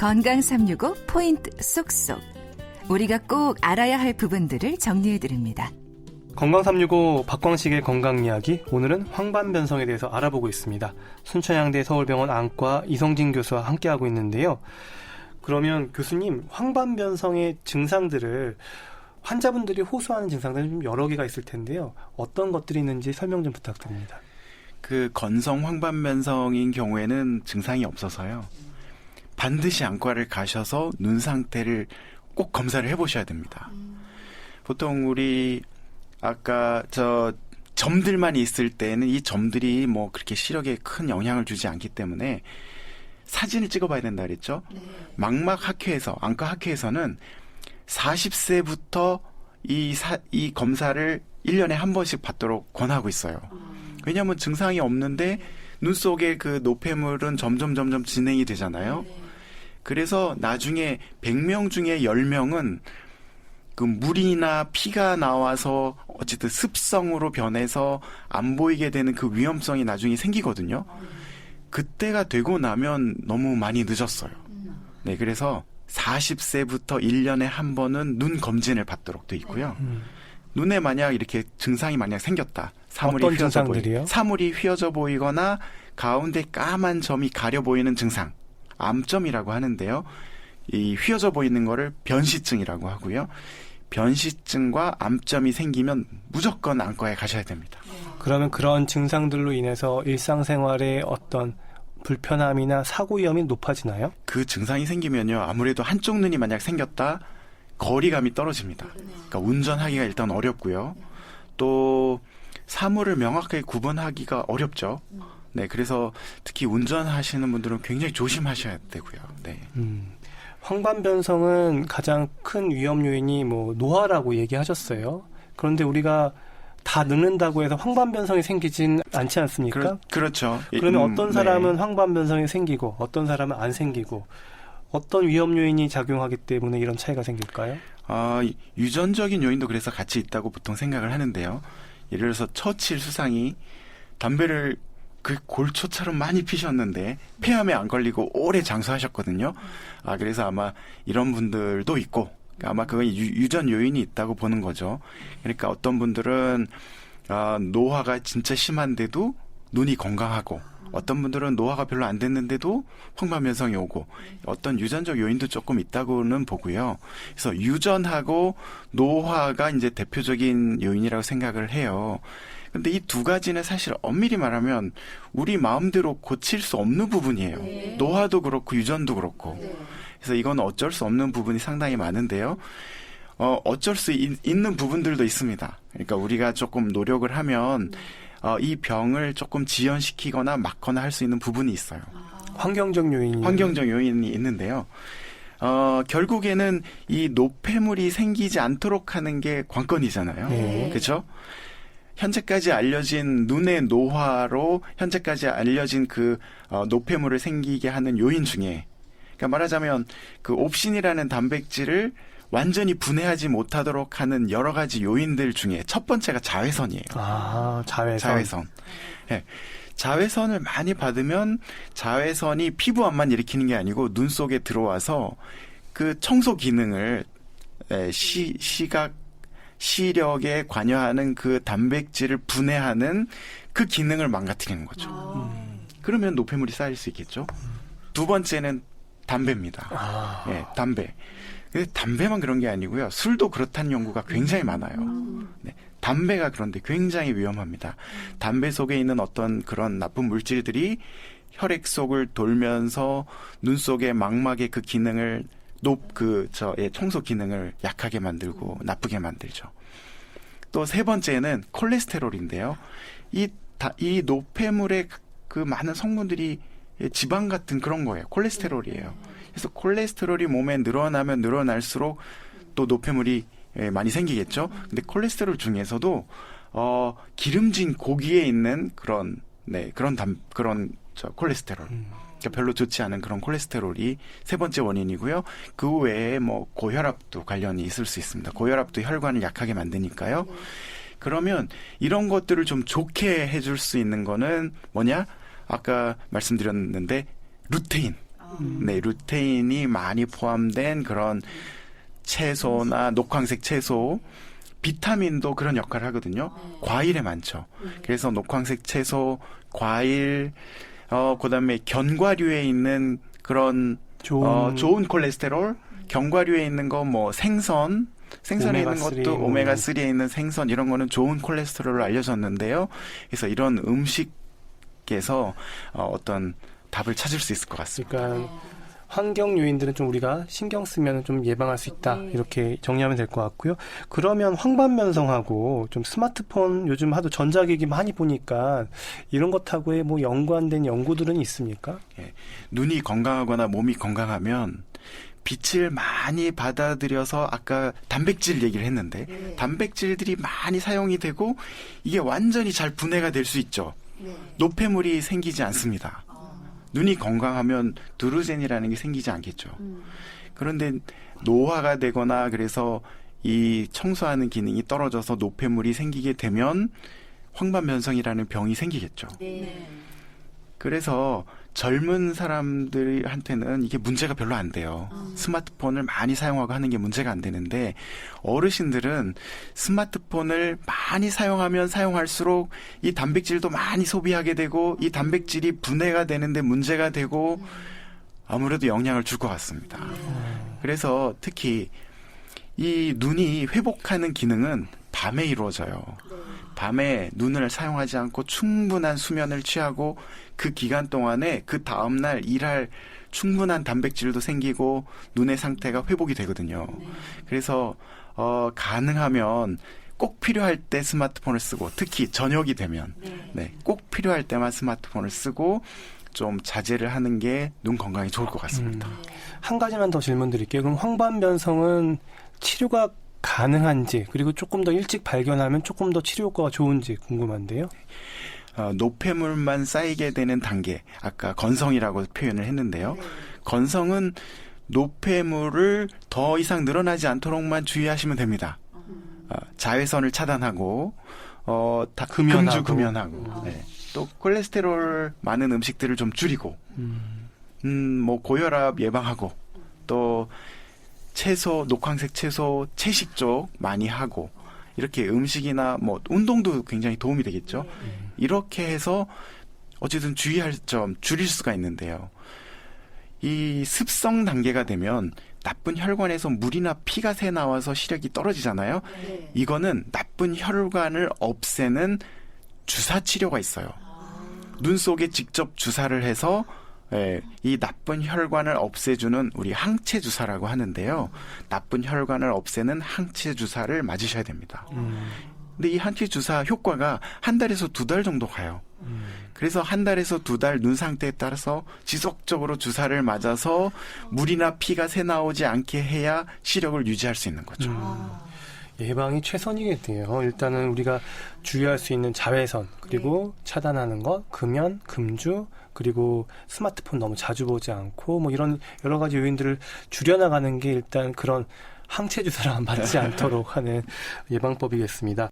건강 365 포인트 쏙쏙. 우리가 꼭 알아야 할 부분들을 정리해드립니다. 건강 365 박광식의 건강 이야기, 오늘은 황반변성에 대해서 알아보고 있습니다. 순천향대 서울병원 안과 이성진 교수와 함께하고 있는데요. 그러면 교수님, 황반변성의 증상들을 환자분들이 호소하는 증상들은 좀 여러 개가 있을 텐데요. 어떤 것들이 있는지 설명 좀 부탁드립니다. 그 건성 황반변성인 경우에는 증상이 없어서요. 반드시 안과를 가셔서 눈 상태를 꼭 검사를 해보셔야 됩니다. 보통 우리 아까 점들만 있을 때는 이 점들이 뭐 그렇게 시력에 큰 영향을 주지 않기 때문에 사진을 찍어봐야 된다 그랬죠. 네. 망막학회에서, 안과학회에서는 40세부터 이 검사를 1년에 한 번씩 받도록 권하고 있어요. 왜냐하면 증상이 없는데 눈 속에 그 노폐물은 점점 진행이 되잖아요. 네. 그래서 나중에 100명 중에 10명은 그 물이나 피가 나와서 어쨌든 습성으로 변해서 안 보이게 되는 그 위험성이 나중에 생기거든요. 그때가 되고 나면 너무 많이 늦었어요. 네, 그래서 40세부터 1년에 한 번은 눈 검진을 받도록 돼 있고요. 눈에 만약 이렇게 증상이 만약 생겼다. 어떤 증상들이요? 사물이 휘어져 보이거나 가운데 까만 점이 가려 보이는 증상. 암점이라고 하는데요. 이 휘어져 보이는 거를 변시증이라고 하고요. 변시증과 암점이 생기면 무조건 안과에 가셔야 됩니다. 그러면 그런 증상들로 인해서 일상생활에 어떤 불편함이나 사고 위험이 높아지나요? 그 증상이 생기면요. 아무래도 한쪽 눈이 만약 생겼다, 거리감이 떨어집니다. 그러니까 운전하기가 일단 어렵고요. 또 사물을 명확하게 구분하기가 어렵죠. 네, 그래서 특히 운전하시는 분들은 굉장히 조심하셔야 되고요. 네. 황반변성은 가장 큰 위험 요인이 노화라고 얘기하셨어요. 그런데 우리가 다 늙는다고 해서 황반변성이 생기진 않지 않습니까? 그렇죠. 그러면 어떤 사람은 네. 황반변성이 생기고 어떤 사람은 안 생기고 어떤 위험 요인이 작용하기 때문에 이런 차이가 생길까요? 유전적인 요인도 그래서 같이 있다고 보통 생각을 하는데요. 예를 들어서 처칠 수상이 담배를 그 골초처럼 많이 피셨는데 폐암에 안 걸리고 오래 장수하셨거든요. 그래서 아마 이런 분들도 있고, 아마 그건 유전 요인이 있다고 보는 거죠. 그러니까 어떤 분들은 노화가 진짜 심한데도 눈이 건강하고, 어떤 분들은 노화가 별로 안 됐는데도 황반변성이 오고, 어떤 유전적 요인도 조금 있다고는 보고요. 그래서 유전하고 노화가 이제 대표적인 요인이라고 생각을 해요. 근데 이 두 가지는 사실 엄밀히 말하면 우리 마음대로 고칠 수 없는 부분이에요. 네. 노화도 그렇고 유전도 그렇고. 네. 그래서 이건 어쩔 수 없는 부분이 상당히 많은데요. 어쩔 수 있는 부분들도 있습니다. 그러니까 우리가 조금 노력을 하면 이 병을 조금 지연시키거나 막거나 할 수 있는 부분이 있어요. 환경적 요인이 있는데요. 결국에는 이 노폐물이 생기지 않도록 하는 게 관건이잖아요. 네. 그렇죠? 현재까지 알려진 눈의 노화로 현재까지 알려진 그 노폐물을 생기게 하는 요인 중에, 그러니까 말하자면 그 옵신이라는 단백질을 완전히 분해하지 못하도록 하는 여러 가지 요인들 중에 첫 번째가 자외선이에요. 자외선. 네. 자외선을 많이 받으면 자외선이 피부암만 일으키는 게 아니고 눈 속에 들어와서 그 청소 기능을 시력에 관여하는 그 단백질을 분해하는 그 기능을 망가뜨리는 거죠. 그러면 노폐물이 쌓일 수 있겠죠. 두 번째는 담배입니다. 네, 담배. 근데 담배만 그런 게 아니고요. 술도 그렇다는 연구가 굉장히 많아요. 네, 담배가 그런데 굉장히 위험합니다. 담배 속에 있는 어떤 그런 나쁜 물질들이 혈액 속을 돌면서 눈 속의 망막의 그 기능을 청소 기능을 약하게 만들고 나쁘게 만들죠. 또 세 번째는 콜레스테롤인데요. 이 노폐물의 그 많은 성분들이 지방 같은 그런 거예요. 콜레스테롤이에요. 그래서 콜레스테롤이 몸에 늘어나면 늘어날수록 또 노폐물이 많이 생기겠죠. 근데 콜레스테롤 중에서도 기름진 고기에 있는 그런 콜레스테롤. 별로 좋지 않은 그런 콜레스테롤이 세 번째 원인이고요. 그 외에 고혈압도 관련이 있을 수 있습니다. 고혈압도 혈관을 약하게 만드니까요. 그러면 이런 것들을 좀 좋게 해줄 수 있는 거는 뭐냐? 아까 말씀드렸는데 루테인. 네, 루테인이 많이 포함된 그런 채소나 녹황색 채소, 비타민도 그런 역할을 하거든요. 과일에 많죠. 그래서 녹황색 채소, 과일, 그다음에 견과류에 있는 그런 좋은 콜레스테롤, 견과류에 있는 거 뭐 생선에 있는 것도 오메가3에 있는 생선 이런 거는 좋은 콜레스테롤로 알려졌는데요. 그래서 이런 음식에서 어떤 답을 찾을 수 있을 것 같습니다. 그러니까 환경 요인들은 좀 우리가 신경 쓰면 좀 예방할 수 있다. 이렇게 정리하면 될 것 같고요. 그러면 황반변성하고 좀 스마트폰 요즘 하도 전자기기 많이 보니까 이런 것하고의 뭐 연관된 연구들은 있습니까? 예, 눈이 건강하거나 몸이 건강하면 빛을 많이 받아들여서 아까 단백질 얘기를 했는데 단백질들이 많이 사용이 되고 이게 완전히 잘 분해가 될 수 있죠. 노폐물이 생기지 않습니다. 눈이 건강하면 드루젠이라는 게 생기지 않겠죠. 그런데 노화가 되거나 그래서 이 청소하는 기능이 떨어져서 노폐물이 생기게 되면 황반변성이라는 병이 생기겠죠. 그래서 젊은 사람들한테는 이게 문제가 별로 안 돼요. 스마트폰을 많이 사용하고 하는 게 문제가 안 되는데 어르신들은 스마트폰을 많이 사용하면 사용할수록 이 단백질도 많이 소비하게 되고 이 단백질이 분해가 되는데 문제가 되고 아무래도 영향을 줄 것 같습니다. 그래서 특히 이 눈이 회복하는 기능은 밤에 이루어져요. 밤에 눈을 사용하지 않고 충분한 수면을 취하고 그 기간 동안에 그 다음날 일할 충분한 단백질도 생기고 눈의 상태가 회복이 되거든요. 그래서 가능하면 꼭 필요할 때 스마트폰을 쓰고 특히 저녁이 되면 꼭 필요할 때만 스마트폰을 쓰고 좀 자제를 하는 게 눈 건강에 좋을 것 같습니다. 한 가지만 더 질문 드릴게요. 그럼 황반변성은 치료가 가능한지 그리고 조금 더 일찍 발견하면 조금 더 치료 효과가 좋은지 궁금한데요. 노폐물만 쌓이게 되는 단계, 아까 건성이라고 표현을 했는데요. 건성은 노폐물을 더 이상 늘어나지 않도록만 주의하시면 됩니다. 자외선을 차단하고 금주 금연하고 또 콜레스테롤 많은 음식들을 좀 줄이고 뭐 고혈압 예방하고 또 채소, 녹황색 채소, 채식 쪽 많이 하고 이렇게 음식이나 뭐 운동도 굉장히 도움이 되겠죠. 이렇게 해서 어쨌든 주의할 점 줄일 수가 있는데요. 이 습성 단계가 되면 나쁜 혈관에서 물이나 피가 새 나와서 시력이 떨어지잖아요. 이거는 나쁜 혈관을 없애는 주사 치료가 있어요. 눈 속에 직접 주사를 해서 이 나쁜 혈관을 없애주는 우리 항체 주사라고 하는데요. 나쁜 혈관을 없애는 항체 주사를 맞으셔야 됩니다. 근데 이 항체 주사 효과가 한 달에서 2달 정도 가요. 그래서 한 달에서 2달 눈 상태에 따라서 지속적으로 주사를 맞아서 물이나 피가 새 나오지 않게 해야 시력을 유지할 수 있는 거죠. 예방이 최선이겠네요. 일단은 우리가 주의할 수 있는 자외선 그리고 차단하는 것, 금연, 금주 그리고 스마트폰 너무 자주 보지 않고 뭐 이런 여러 가지 요인들을 줄여나가는 게 일단 그런 항체 주사를 맞지 않도록 하는 예방법이겠습니다.